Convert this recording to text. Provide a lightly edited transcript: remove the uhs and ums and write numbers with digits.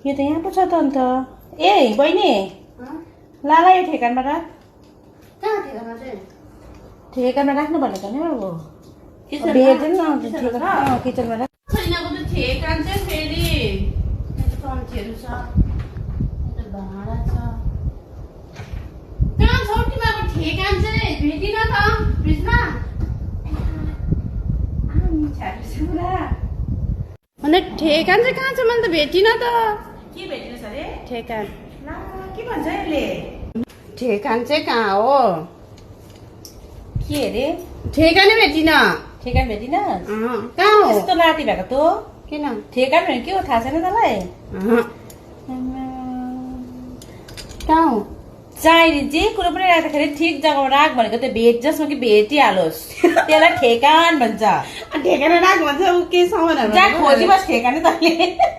यो त यहाँ पो छ त अन्त। ए बहिनी लाला यो ठेकानबाट ठेकानमा राख्नु भनेको नि अब भेट्दैन न किचनमा राख। ठेकान चाहिँ फेरि टन्चीहरू छ, भाँडा छ। कहाँ छ तिमीको ठेकान चाहिँ भेटिन त फ्रिजमा? अनि ठेकान चाहिँ कहाँ छ? मैले त भेटिन त। के भेटिन छ रे? ठेकान के भन्छ यसले? ठेकान चाहिँ कहाँ हो? के अरे? ठेकानै भेटिन। ठेकान भेटिन? कहाँ हो? यस्तो लाटी भएको त किन? ठेकान भनेको के हो थाहा छैन तँलाई? कहाँ हो? चाहिने जे कुरो पनि राख्दाखेरि ठिक जग्गामा राख भनेको त्यो भेट जसमा कि भेटिहालोस् त्यसलाई ठेकान भन्छ। ठेकान राख भन्छ ऊ के सामानहरु जा खोजी बस ठेकानै तैँले।